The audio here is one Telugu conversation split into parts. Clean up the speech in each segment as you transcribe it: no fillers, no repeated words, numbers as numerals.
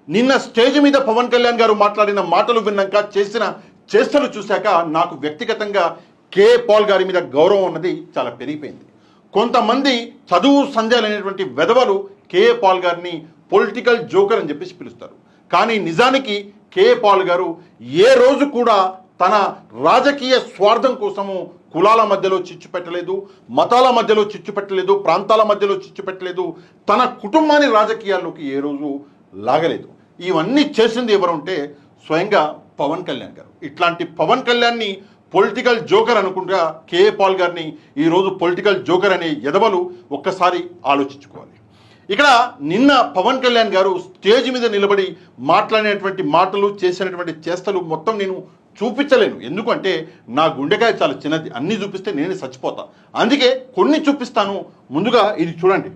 నిన్న స్టేజ్ మీద పవన్ కళ్యాణ్ గారు మాట్లాడిన మాటలు విన్నాక చేసిన చేష్టలు చూశాక నాకు వ్యక్తిగతంగా కే పాల్ గారి మీద గౌరవం అన్నది చాలా పెరిగిపోయింది. కొంతమంది చదువు సంధ్యాలు అనేటువంటి వెధవలు కే పాల్ గారిని పొలిటికల్ జోకర్ అని చెప్పేసి పిలుస్తారు. కానీ నిజానికి కే పాల్ గారు ఏ రోజు కూడా తన రాజకీయ స్వార్థం కోసము కులాల మధ్యలో చిచ్చు పెట్టలేదు, మతాల మధ్యలో చిచ్చు పెట్టలేదు, ప్రాంతాల మధ్యలో చిచ్చు పెట్టలేదు, తన కుటుంబాన్ని రాజకీయాల్లోకి ఏ రోజు లాగలేదు. ఇవన్నీ చేసింది ఎవరుంటే స్వయంగా పవన్ కళ్యాణ్ గారు. ఇట్లాంటి పవన్ కళ్యాణ్ని పొలిటికల్ జోకర్ అనుకుంటా కే పాల్ గారిని ఈరోజు పొలిటికల్ జోకర్ అనే ఎదవలు ఒక్కసారి ఆలోచించుకోవాలి. ఇక్కడ నిన్న పవన్ కళ్యాణ్ గారు స్టేజ్ మీద నిలబడి మాట్లాడినటువంటి మాటలు, చేసినటువంటి చేష్టలు మొత్తం నేను చూపించలేను. ఎందుకంటే నా గుండెకాయ చాలా చిన్నది, అన్నీ చూపిస్తే నేనే చచ్చిపోతా. అందుకే కొన్ని చూపిస్తాను. ముందుగా ఇది చూడండి.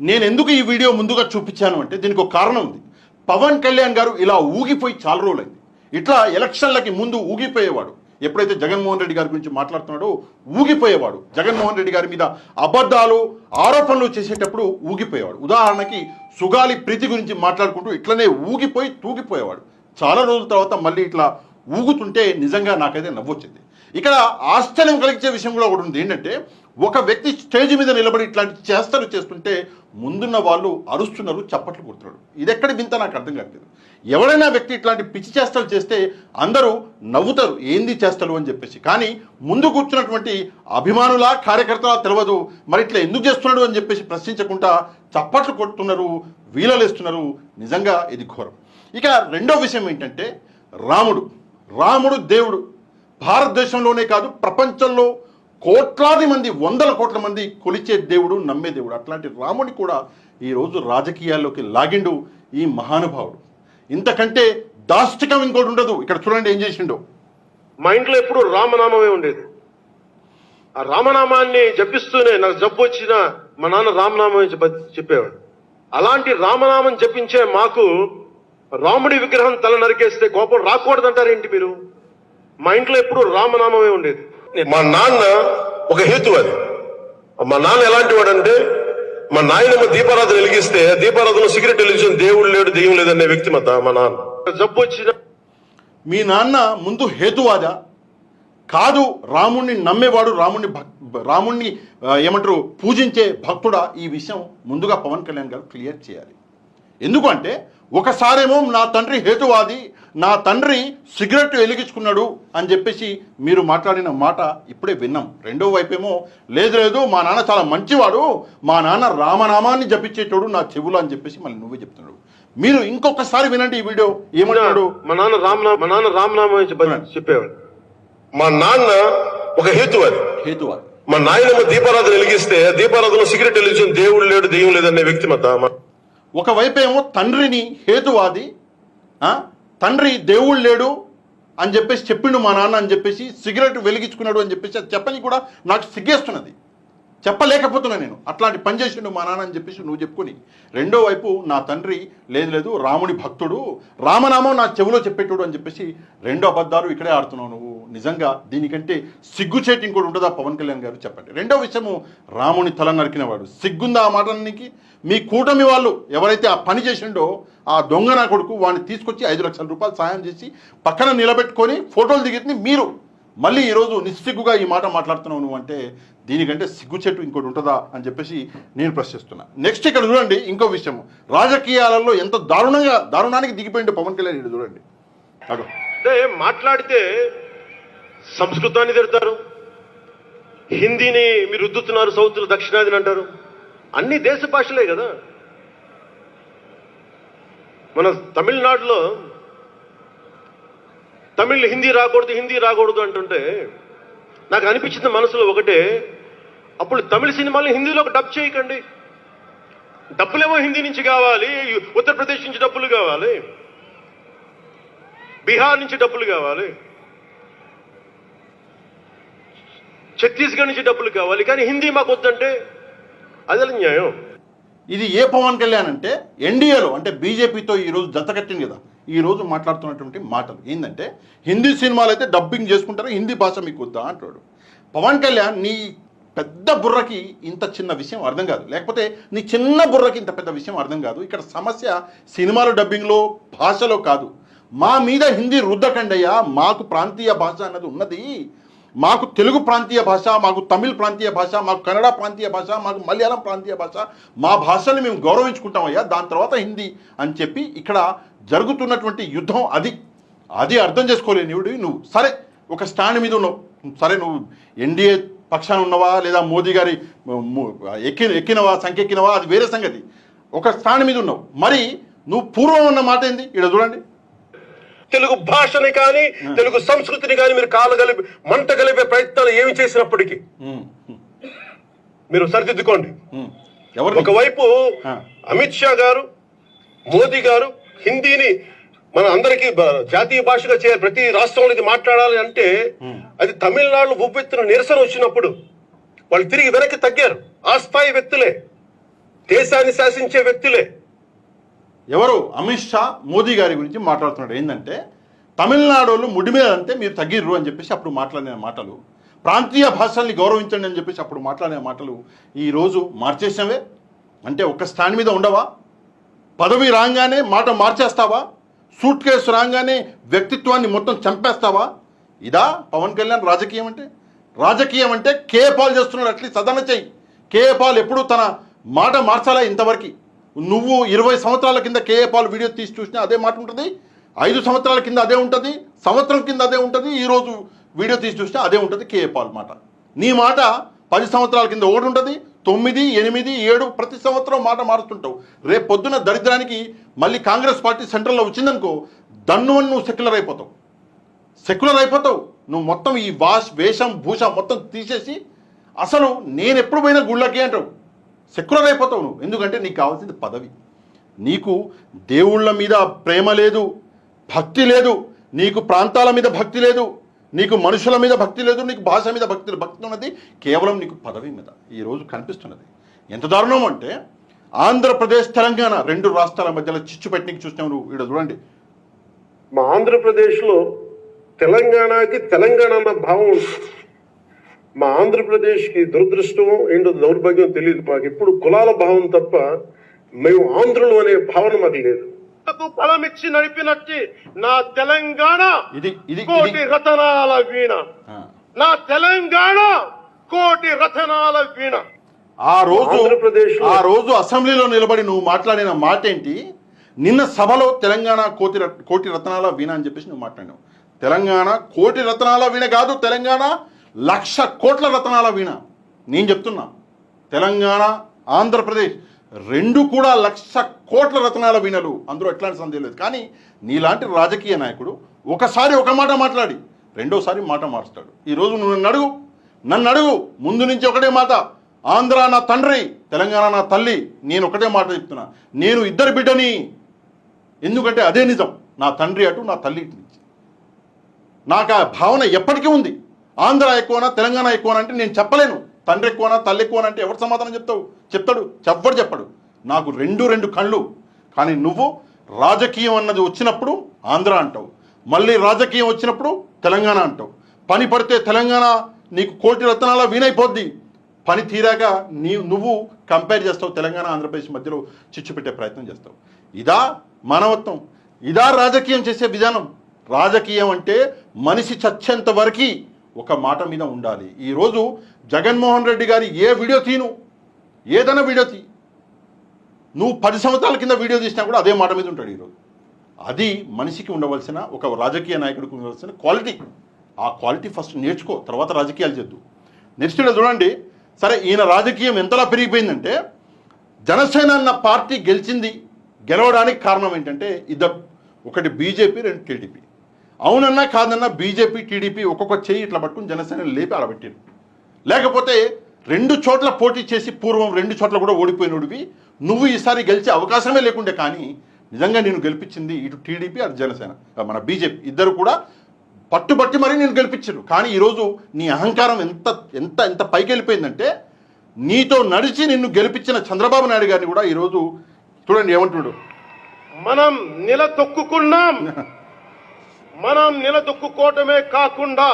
నేను ఎందుకు ఈ వీడియో ముందుగా చూపించాను అంటే దీనికి ఒక కారణం ఉంది. పవన్ కళ్యాణ్ గారు ఇలా ఊగిపోయి చాలా రోజులైంది. ఇట్లా ఎలక్షన్లకి ముందు ఊగిపోయేవాడు. ఎప్పుడైతే జగన్మోహన్ రెడ్డి గారి గురించి మాట్లాడుతున్నాడో ఊగిపోయేవాడు. జగన్మోహన్ రెడ్డి గారి మీద అబద్ధాలు, ఆరోపణలు చేసేటప్పుడు ఊగిపోయేవాడు. ఉదాహరణకి సుగాలి ప్రీతి గురించి మాట్లాడుకుంటూ ఇట్లనే ఊగిపోయి తూగిపోయేవాడు. చాలా రోజుల తర్వాత మళ్ళీ ఇట్లా ఊగుతుంటే నిజంగా నాకైతే నవ్వొచ్చింది. ఇక్కడ ఆశ్చర్యం కలిగించే విషయం కూడా ఒకటి ఉంది. ఏంటంటే ఒక వ్యక్తి స్టేజ్ మీద నిలబడి ఇట్లాంటి చేష్టలు చేస్తుంటే ముందున్న వాళ్ళు అరుస్తున్నారు, చప్పట్లు కొడుతున్నారు. ఇది ఎక్కడి వింత నాకు అర్థం కావట్లేదు. ఎవరైనా వ్యక్తి ఇట్లాంటి పిచ్చి చేష్టలు చేస్తే అందరూ నవ్వుతారు, ఏంది చేష్టలు అని చెప్పేసి. కానీ ముందు కూర్చున్నటువంటి అభిమానుల కార్యకర్తల తెలియదు, మరి ఇట్లా ఎందుకు చేస్తున్నాడు అని చెప్పేసి ప్రశ్నించకుండా చప్పట్లు కొడుతున్నారు, వీలలేస్తున్నారు. నిజంగా ఇది ఘోరం. ఇక రెండో విషయం ఏంటంటే రాముడు దేవుడు. భారతదేశంలోనే కాదు ప్రపంచంలో కోట్లాది మంది, వందల కోట్ల మంది కొలిచే దేవుడు, నమ్మే దేవుడు. అట్లాంటి రాముని కూడా ఈరోజు రాజకీయాల్లోకి లాగిండు ఈ మహానుభావుడు. ఇంతకంటే దాష్టికం ఇంకోటి ఉండదు. ఇక్కడ చూడండి ఏం చేసిండో. మా ఇంట్లో ఎప్పుడు రామనామమే ఉండేది. ఆ రామనామాన్ని జపిస్తూనే నాకు జబ్బు వచ్చినా మా నాన్న రామనామం చెప్పేవాడు. అలాంటి రామనామం జపించే మాకు రాముడి విగ్రహం తల నరికేస్తే కోపం రాకూడదంటారేంటి మీరు? మా ఇంట్లో ఎప్పుడు రామనామమే ఉండేది. మా నాన్న ఒక హేతు అది. మా నాన్న ఎలాంటి వాడంటే, మా నాయనమ్మ దీపారాధన వెలిగిస్తే దీపారాధన సిగరెట్ వెలిగించిన దేవుడు లేడు, దెయ్యం లేదనే వ్యక్తి మా నాన్న. జబ్బు వచ్చిన మీ నాన్న ముందు హేతువాదా కాదు, రాముణ్ణి నమ్మేవాడు, రాముణ్ణి ఏమంటారు పూజించే భక్తుడా? ఈ విషయం ముందుగా పవన్ కళ్యాణ్ గారు క్లియర్ చేయాలి. ఎందుకంటే ఒకసారేమో నా తండ్రి హేతువాది, నా తండ్రి సిగరెట్ వెలిగించుకున్నాడు అని చెప్పేసి మీరు మాట్లాడిన మాట ఇప్పుడే విన్నాం. రెండో వైపేమో లేదు మా నాన్న చాలా మంచివాడు, మా నాన్న రామనామాన్ని జపించేటోడు నా చెవులు అని చెప్పేసి మళ్ళీ నువ్వే చెప్తున్నాడు. మీరు ఇంకొకసారి వినండి ఈ వీడియో. ఏమన్నాడు? మా నాన్న రామనామం చెప్పేవాడు. మా నాన్న ఒక హేతువాది. మా నాయనమ్మ దీపారాధన వెలిగిస్తే దీపారాధన సిగరెట్ వెలిగించిన దేవుడు లేడు, దెయ్యం లేదనే వ్యక్తి మా. ఒకవైపేమో తండ్రిని హేతువాది, తండ్రి దేవుడు లేడు అని చెప్పేసి చెప్పిండు మా నాన్న అని చెప్పేసి, సిగరెట్ వెలిగించుకున్నాడు అని చెప్పేసి అది చెప్పని కూడా నాకు సిగ్గేస్తున్నది, చెప్పలేకపోతున్నా నేను. అట్లాంటి పని చేసిండు మా నాన్న అని చెప్పేసి నువ్వు చెప్పుకొని, రెండో వైపు నా తండ్రి లేదు రాముడి భక్తుడు, రామనామం నా చెవిలో చెప్పేటోడు అని చెప్పేసి రెండు అబద్ధాలు ఇక్కడే ఆడుతున్నావు నువ్వు. నిజంగా దీనికంటే సిగ్గుచేటి ఇంకోటి ఉంటుందా పవన్ కళ్యాణ్ గారు? చెప్పండి. రెండో విషయము, రాముని తల నరికినవాడు. సిగ్గుందా ఆ మాటలకి? మీ కూటమి వాళ్ళు ఎవరైతే ఆ పని చేసిండో ఆ దొంగ నా కొడుకు వాడిని తీసుకొచ్చి 5 లక్షల రూపాయలు సాయం చేసి పక్కన నిలబెట్టుకొని ఫోటోలు దిగితే మీరు మళ్ళీ ఈరోజు నిస్సిగ్గుగా ఈ మాట మాట్లాడుతున్నావు నువ్వు అంటే దీనికంటే సిగ్గుచెట్టు ఇంకోటి ఉంటుందా అని చెప్పేసి నేను ప్రశ్నిస్తున్నా. నెక్స్ట్ ఇక్కడ చూడండి ఇంకో విషయం, రాజకీయాలలో ఎంత దారుణానికి దిగిపోయింది పవన్ కళ్యాణ్. ఇక్కడ చూడండి. అంటే మాట్లాడితే సంస్కృతాన్ని తిడతారు, హిందీని మీరు రుద్దుతున్నారు, సౌత్లో దక్షిణాదిని అంటారు. అన్ని దేశ భాషలే కదా. మన తమిళనాడులో హిందీ రాకూడదు అంటుంటే నాకు అనిపించింది మనసులో ఒకటే, అప్పుడు తమిళ సినిమాలను హిందీలోకి డబ్ చేయకండి. డబ్బులేమో హిందీ నుంచి కావాలి, ఉత్తరప్రదేశ్ నుంచి డబ్బులు కావాలి, బీహార్ నుంచి డబ్బులు కావాలి, ఛత్తీస్గఢ్ నుంచి డబ్బులు కావాలి, కానీ హిందీ మాకు వద్దంటే అది న్యాయం. ఇది ఏ పవన్ కళ్యాణ్ అంటే ఎన్డీఏలో అంటే బీజేపీతో ఈరోజు జతకట్టింది కదా, ఈరోజు మాట్లాడుతున్నటువంటి మాటలు ఏంటంటే హిందీ సినిమాలు అయితే డబ్బింగ్ చేసుకుంటారు, హిందీ భాష మీకు వద్దా అంటాడు. పవన్ కళ్యాణ్ నీ పెద్ద బుర్రకి ఇంత చిన్న విషయం అర్థం కాదు, లేకపోతే నీ చిన్న బుర్రకి ఇంత పెద్ద విషయం అర్థం కాదు. ఇక్కడ సమస్య సినిమాల డబ్బింగ్లో భాషలో కాదు. మా మీద హిందీ రుద్దకండయ్యా, మాకు ప్రాంతీయ భాష అన్నది ఉన్నది. మాకు తెలుగు ప్రాంతీయ భాష, మాకు తమిళ్ ప్రాంతీయ భాష, మాకు కన్నడ ప్రాంతీయ భాష, మాకు మలయాళం ప్రాంతీయ భాష, మా భాషని మేము గౌరవించుకుంటామయ్యా, దాని తర్వాత హిందీ అని చెప్పి ఇక్కడ జరుగుతున్నటువంటి యుద్ధం అది అర్థం చేసుకోలేనివుడు నువ్వు. సరే ఒక స్టాండ్ మీద ఉన్నావు, సరే నువ్వు ఎన్డీఏ పక్షాన ఉన్నవా లేదా మోదీ గారి ఎక్కినవా సంఖ్యెక్కినవా అది వేరే సంగతి. ఒక స్టాండ్ మీద ఉన్నావు, మరి నువ్వు పూర్వం ఉన్న మాట ఏంది ఇక్కడ చూడండి. తెలుగు భాషని కానీ తెలుగు సంస్కృతిని కానీ మీరు మంట కలిపే ప్రయత్నాలు ఏమి చేసినప్పటికీ మీరు సరిదిద్దుకోండి. ఒకవైపు అమిత్ షా గారు, మోదీ గారు హిందీని మన అందరికీ జాతీయ భాషగా చేయాలి, ప్రతి రాష్ట్రంలో ఇది మాట్లాడాలి అంటే అది తమిళనాడులో ఉవ్వెత్తున నిరసన వచ్చినప్పుడు వాళ్ళు తిరిగి వెనక్కి తగ్గారు. ఆ స్థాయి వ్యక్తులే, దేశాన్ని శాసించే వ్యక్తులే. ఎవరు అమిత్ షా మోదీ గారి గురించి మాట్లాడుతున్నాడు. ఏంటంటే తమిళనాడులో ముడి మీద అంతే మీరు తగ్గిర్రు అని చెప్పేసి అప్పుడు మాట్లాడిన మాటలు, ప్రాంతీయ భాషల్ని గౌరవించండి అని చెప్పేసి అప్పుడు మాట్లాడిన మాటలు ఈరోజు మార్చేసినవే. అంటే ఒక స్టాండ్ మీద ఉండవా? పదవి రాగానే మాట మార్చేస్తావా? సూట్ కేసు రాగానే వ్యక్తిత్వాన్ని మొత్తం చంపేస్తావా? ఇదా పవన్ కళ్యాణ్ రాజకీయం అంటే? రాజకీయం అంటే కేఏ పాల్ చేస్తున్నాడు, అట్లీస్ట్ సదన చెయ్యి. కేఏ పాల్ ఎప్పుడు తన మాట మార్చాలా ఇంతవరకు? నువ్వు 20 సంవత్సరాల కింద కేఏ పాల్ వీడియో తీసి చూసినా అదే మాట ఉంటుంది, 5 సంవత్సరాల కింద అదే ఉంటుంది, సంవత్సరం కింద అదే ఉంటుంది, ఈరోజు వీడియో తీసి చూసినా అదే ఉంటుంది కేఏ పాల్ మాట. నీ మాట 10 సంవత్సరాల కింద ఒకటి ఉంటుంది, 9, 8, 7 ప్రతి సంవత్సరం మాట మారుస్తుంటావు. రేపు పొద్దున దరిద్రానికి మళ్ళీ కాంగ్రెస్ పార్టీ సెంట్రల్లో వచ్చిందనుకో, దన్నువని నువ్వు సెక్యులర్ అయిపోతావు. నువ్వు మొత్తం ఈ వేషం భూషం మొత్తం తీసేసి అసలు నేను ఎప్పుడు పోయినా గుళ్ళకి అంటావు, సెక్యులర్ అయిపోతావు నువ్వు. ఎందుకంటే నీకు కావాల్సింది పదవి. నీకు దేవుళ్ళ మీద ప్రేమ లేదు, భక్తి లేదు, నీకు ప్రాంతాల మీద భక్తి లేదు, నీకు మనుషుల మీద భక్తి లేదు, నీకు భాష మీద భక్తి ఉన్నది కేవలం నీకు పదవి మీద ఈరోజు కనిపిస్తున్నది. ఎంత దారుణం అంటే ఆంధ్రప్రదేశ్ తెలంగాణ 2 రాష్ట్రాల మధ్యలో చిచ్చు పెట్టినకి చూసినావు నువ్వు. ఇక్కడ చూడండి, మా ఆంధ్రప్రదేశ్లో తెలంగాణకి తెలంగాణ అన్న భావం ఉంటుంది. మా ఆంధ్రప్రదేశ్కి దురదృష్టం ఏంటో దౌర్భాగ్యం తెలియదు. మాకు ఎప్పుడు కులాల భావం తప్ప మేము ఆంధ్రులు అనే భావన మాకు లేదు. బలం ఇచ్చి నడిపినట్టు నా తెలంగాణ కోటి రతనాల వీణ, నా తెలంగాణ కోటి రతనాల వీణ. ఆ రోజు అసెంబ్లీలో నిలబడి నువ్వు మాట్లాడిన మాట ఏంటి? నిన్న సభలో తెలంగాణ కోటి రతనాల వీణ అని చెప్పేసి నువ్వు మాట్లాడినావు. తెలంగాణ కోటి రతనాల వీణ కాదు, తెలంగాణ 1,00,000 కోట్ల రతనాల వీణ. నేను చెప్తున్నా, తెలంగాణ ఆంధ్రప్రదేశ్ 2 కూడా 1,00,000 కోట్ల రతనాల వీణలు, అందులో ఎట్లాంటి సందేహం లేదు. కానీ నీలాంటి రాజకీయ నాయకుడు ఒకసారి ఒక మాట మాట్లాడి రెండోసారి మాట మారుస్తాడు. ఈరోజు నువ్వు నన్ను అడుగు ముందు నుంచి ఒకటే మాట, ఆంధ్ర నా తండ్రి, తెలంగాణ నా తల్లి. నేను ఒకటే మాట చెప్తున్నా, నేను ఇద్దరు బిడ్డని. ఎందుకంటే అదే నిజం, నా తండ్రి అటు నా తల్లి ఇటు నుంచి. నాకు ఆ భావన ఎప్పటికీ ఉంది. ఆంధ్ర ఎక్కువనా తెలంగాణ ఎక్కువనా అంటే నేను చెప్పలేను. తండ్రి ఎక్కువనా తల్లి ఎక్కువనా అంటే ఎవరు సమాధానం చెప్తాడు? ఎవ్వడు చెప్పడు. నాకు రెండు కళ్ళు. కానీ నువ్వు రాజకీయం అన్నది వచ్చినప్పుడు ఆంధ్ర అంటావు, మళ్ళీ రాజకీయం వచ్చినప్పుడు తెలంగాణ అంటావు. పని పడితే తెలంగాణ నీకు కోటి రత్నాల వీణైపోద్ది, పని తీరాక నువ్వు కంపేర్ చేస్తావు, తెలంగాణ ఆంధ్రప్రదేశ్ మధ్యలో చిచ్చు పెట్టే ప్రయత్నం చేస్తావు. ఇదా మానవత్వం? ఇదా రాజకీయం చేసే విధానం? రాజకీయం అంటే మనిషి చచ్చేంత వరకు ఒక మాట మీద ఉండాలి. ఈరోజు జగన్మోహన్ రెడ్డి గారి ఏదైనా వీడియో తీ, నువ్వు 10 సంవత్సరాల కింద వీడియో తీసినా కూడా అదే మాట మీద ఉంటాడు ఈరోజు. అది మనిషికి ఉండవలసిన, ఒక రాజకీయ నాయకుడికి ఉండవలసిన క్వాలిటీ. ఆ క్వాలిటీ ఫస్ట్ నేర్చుకో, తర్వాత రాజకీయాలు చేద్దు. నెక్స్ట్ చూడండి, సరే ఈయన రాజకీయం ఎంతలా పెరిగిపోయిందంటే, జనసేన అన్న పార్టీ గెలవడానికి కారణం ఏంటంటే ఇద్దరు, ఒకటి బీజేపీ, 2 టీడీపీ. అవునన్నా కాదన్నా బీజేపీ టీడీపీ ఒక్కొక్క చెయ్యి ఇట్లా పట్టుకుని జనసేన లేపి ఆడబెట్టారు. లేకపోతే 2 చోట్ల పోటీ చేసి పూర్వం 2 చోట్ల కూడా ఓడిపోయినోడివి నువ్వు ఈసారి గెలిచే అవకాశమే లేకుండే. కానీ నిజంగా నేను గెలిపించింది ఇటు టీడీపీ అటు జనసేన, మన బీజేపీ ఇద్దరు కూడా పట్టుబట్టి మరీ నేను గెలిపించారు. కానీ ఈరోజు నీ అహంకారం ఎంత ఎంత ఎంత పైకి వెళ్ళిపోయిందంటే, నీతో నడిచి నిన్ను గెలిపించిన చంద్రబాబు నాయుడు గారిని కూడా ఈరోజు చూడండి ఏమంటున్నాడు. మనం నిలదొక్కుకున్నాం. మనం నిలదొక్కుకోవటమే కాకుండా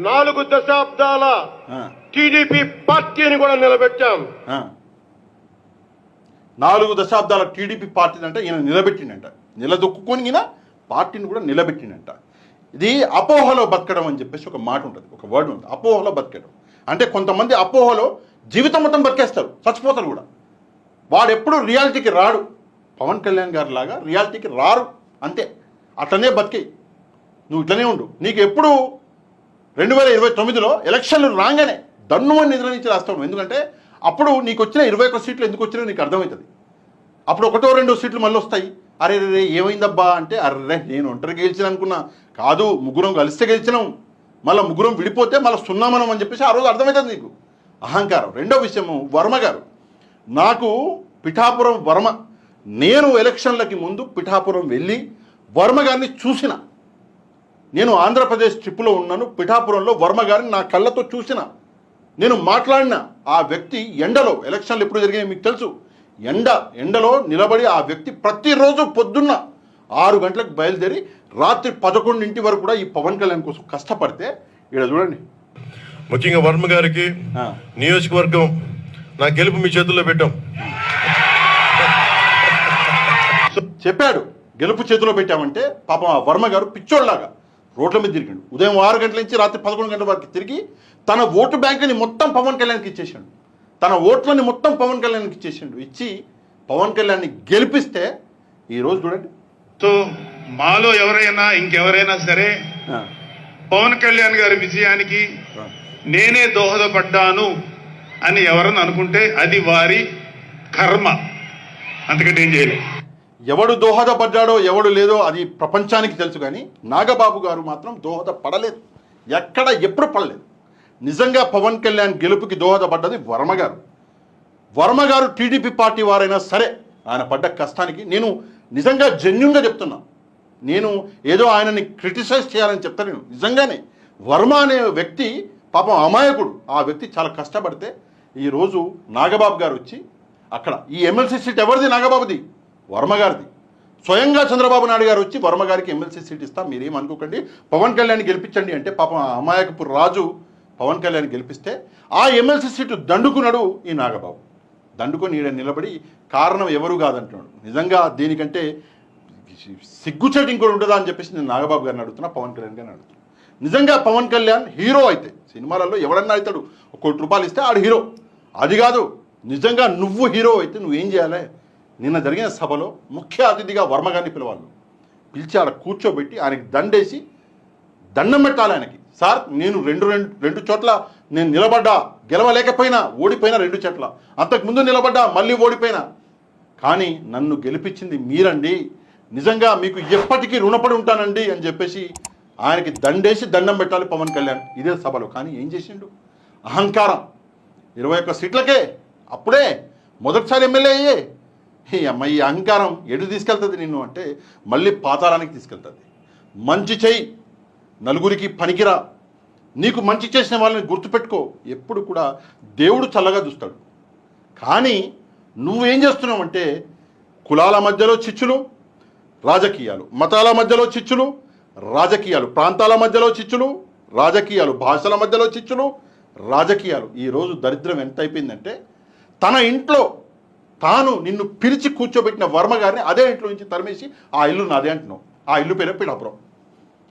4 దశాబ్దాల టీడీపీ పార్టీని కూడా నిలబెట్టాం. 4 దశాబ్దాల టీడీపీ పార్టీని అంటే ఈయన నిలబెట్టిండంట. నిలదొక్కుకొని ఈయన పార్టీని కూడా నిలబెట్టిండంట. ఇది అపోహలో బతకడం అని చెప్పేసి ఒక మాట ఉంటుంది, ఒక వర్డ్ ఉంటుంది, అపోహలో బతకడం. అంటే కొంతమంది అపోహలో జీవితం మొత్తం బతికేస్తారు, చచ్చిపోతారు కూడా. వాడు ఎప్పుడు రియాలిటీకి రాడు. పవన్ కళ్యాణ్ గారి లాగా రియాలిటీకి రారు, అంతే. అట్లనే బతికే నువ్వు ఇట్లనే ఉండు. నీకు ఎప్పుడు 2029లో ఎలక్షన్లు రాగానే దన్నుమని నిద్రనించి రాస్తావు. ఎందుకంటే అప్పుడు నీకు వచ్చిన 21 సీట్లు ఎందుకు వచ్చినా నీకు అర్థమవుతుంది. అప్పుడు 1-2 సీట్లు మళ్ళీ వస్తాయి. అరే రే ఏమైందబ్బా అంటే, అర్రే నేను ఒంటరి గెలిచిన అనుకున్నా, కాదు ముగ్గురం కలిస్తే గెలిచినాం, మళ్ళీ ముగ్గురం విడిపోతే మళ్ళీ సున్నామనం అని చెప్పేసి ఆ రోజు అర్థమవుతుంది నీకు. అహంకారం. రెండో విషయము, వర్మ గారు. నాకు పిఠాపురం వర్మ, నేను ఎలక్షన్లకి ముందు పిఠాపురం వెళ్ళి వర్మ గారిని చూసిన. నేను ఆంధ్రప్రదేశ్ ట్రిప్లో ఉన్నాను, పిఠాపురంలో వర్మ గారిని నా కళ్ళతో చూసిన, నేను మాట్లాడిన. ఆ వ్యక్తి ఎండలో, ఎలక్షన్లు ఎప్పుడు జరిగాయి మీకు తెలుసు, ఎండలో నిలబడి ఆ వ్యక్తి ప్రతిరోజు పొద్దున్న 6 గంటలకు బయలుదేరి రాత్రి 11 వరకు కూడా ఈ పవన్ కళ్యాణ్ కోసం కష్టపడితే ఇక్కడ చూడండి. ముఖ్యంగా వర్మ గారికి నియోజకవర్గం నా గెలుపు మీ చేతుల్లో పెట్టాం చెప్పాడు. గెలుపు చేతిలో పెట్టామంటే పాపం ఆ వర్మ గారు పిచ్చోళ్ళలాగా రోడ్ల మీద తిరిగాడు. ఉదయం 6 గంటల నుంచి రాత్రి 11 గంటల వరకు తిరిగి తన ఓటు బ్యాంకుని మొత్తం పవన్ కళ్యాణ్కి ఇచ్చేసాడు. తన ఓట్లని మొత్తం పవన్ కళ్యాణ్కి ఇచ్చేసాడు. ఇచ్చి పవన్ కళ్యాణ్ని గెలిపిస్తే ఈరోజు చూడండి. సో మాలో ఎవరైనా ఇంకెవరైనా సరే పవన్ కళ్యాణ్ గారి విజయానికి నేనే దోహదపడ్డాను అని ఎవరన్నా అనుకుంటే అది వారి కర్మ, అంతకంటే ఏం చేయలేదు. ఎవడు దోహదపడ్డాడో ఎవడు లేదో అది ప్రపంచానికి తెలుసు, కానీ నాగబాబు గారు మాత్రం దోహదపడలేదు, ఎక్కడ ఎప్పుడు పడలేదు. నిజంగా పవన్ కళ్యాణ్ గెలుపుకి దోహదపడ్డది వర్మ గారు. వర్మ గారు టీడీపీ పార్టీ వారైనా సరే ఆయన పడ్డ కష్టానికి నేను నిజంగా జెన్యూన్గా చెప్తున్నా. నేను ఏదో ఆయనని క్రిటిసైజ్ చేయాలని చెప్తాను. నేను నిజంగానే వర్మ అనే వ్యక్తి పాపం అమాయకుడు. ఆ వ్యక్తి చాలా కష్టపడితే ఈరోజు నాగబాబు గారు వచ్చి అక్కడ ఈ ఎమ్మెల్సీ సీట్ ఎవరిది? నాగబాబుది, వర్మ గారిది. స్వయంగా చంద్రబాబు నాయుడు గారు వచ్చి వర్మ గారికి ఎమ్మెల్సీ సీట్ ఇస్తాం, మీరేం అనుకోకండి, పవన్ కళ్యాణ్ గెలిపించండి అంటే పాపం అమాయకపు రాజు పవన్ కళ్యాణ్ గెలిపిస్తే ఆ ఎమ్మెల్సీ సీటు దండుకున్నాడు ఈ నాగబాబు. దండుకొని ఈడ నిలబడి కారణం ఎవరు కాదంటున్నాడు. నిజంగా దీనికంటే సిగ్గుచేటు ఇంకోటి ఉంటుందా అని చెప్పేసి నేను నాగబాబు గారిని అడుగుతున్నా, పవన్ కళ్యాణ్ గారిని అడుగుతున్నా. నిజంగా పవన్ కళ్యాణ్ హీరో అయితే సినిమాలలో ఎవడన్నా అవుతాడు, ₹1 ఇస్తే ఆడు హీరో. అది కాదు, నిజంగా నువ్వు హీరో అయితే నువ్వేం చేయాలి? నిన్న జరిగిన సభలో ముఖ్య అతిథిగా వర్మ గారిని పిలవాలి. పిలిచి ఆడ కూర్చోబెట్టి ఆయనకి దండేసి దండం పెట్టాలి ఆయనకి. సార్ నేను రెండు చోట్ల నేను నిలబడ్డా, గెలవలేకపోయినా, ఓడిపోయినా 2 చోట్ల, అంతకుముందు నిలబడ్డా మళ్ళీ ఓడిపోయినా, కానీ నన్ను గెలిపించింది మీరండి, నిజంగా మీకు ఎప్పటికీ రుణపడి ఉంటానండి అని చెప్పేసి ఆయనకి దండేసి దండం పెట్టాలి పవన్ కళ్యాణ్ ఇదే సభలో. కానీ ఏం చేసిండు? అహంకారం. 21 సీట్లకే అప్పుడే మొదటిసారి ఎమ్మెల్యే అయ్యే ఈ అమ్మాయి అహంకారం ఎటు తీసుకెళ్తుంది నిన్ను అంటే మళ్ళీ పాతాళానికి తీసుకెళ్తుంది. మంచి చెయ్యి, నలుగురికి పనికిరా, నీకు మంచి చేసిన వాళ్ళని గుర్తుపెట్టుకో. ఎప్పుడు కూడా దేవుడు చల్లగా చూస్తాడు. కానీ నువ్వేం చేస్తున్నావు అంటే కులాల మధ్యలో చిచ్చులు, రాజకీయాలు, మతాల మధ్యలో చిచ్చులు, రాజకీయాలు, ప్రాంతాల మధ్యలో చిచ్చులు, రాజకీయాలు, భాషల మధ్యలో చిచ్చులు, రాజకీయాలు. ఈరోజు దరిద్రం ఎంత అయిపోయిందంటే తన ఇంట్లో తాను నిన్ను పిలిచి కూర్చోబెట్టిన వర్మ గారిని అదే ఇంట్లో నుంచి తరిమేసి ఆ ఇల్లు నాదే అంటున్నావు. ఆ ఇల్లు పేరే పిఠాపురం.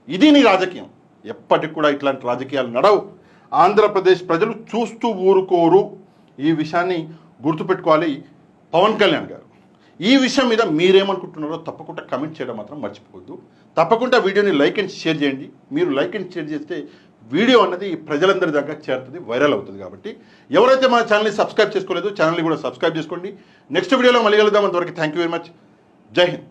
ఇది నీ రాజకీయం. ఎప్పటికి కూడా ఇట్లాంటి రాజకీయాలు నడవు. ఆంధ్రప్రదేశ్ ప్రజలు చూస్తూ ఊరుకోరు. ఈ విషయాన్ని గుర్తుపెట్టుకోవాలి పవన్ కళ్యాణ్ గారు. ఈ విషయం మీద మీరేమనుకుంటున్నారో తప్పకుండా కమెంట్ చేయడం మాత్రం మర్చిపోవద్దు. తప్పకుండా వీడియోని లైక్ అండ్ షేర్ చేయండి. మీరు లైక్ అండ్ షేర్ చేస్తే వీడియో అన్నది ప్రజలందరి దగ్గర చేరుతుంది, వైరల్ అవుతుంది. కాబట్టి ఎవరైతే మన ఛానల్ని సబ్స్క్రైబ్ చేసుకోలేదో ఛానల్ని కూడా సబ్స్క్రైబ్ చేసుకోండి. నెక్స్ట్ వీడియోలో మళ్ళీ కలుద్దాం. అంతవరకు థ్యాంక్ యూ వెరీ మచ్. జై హింద్.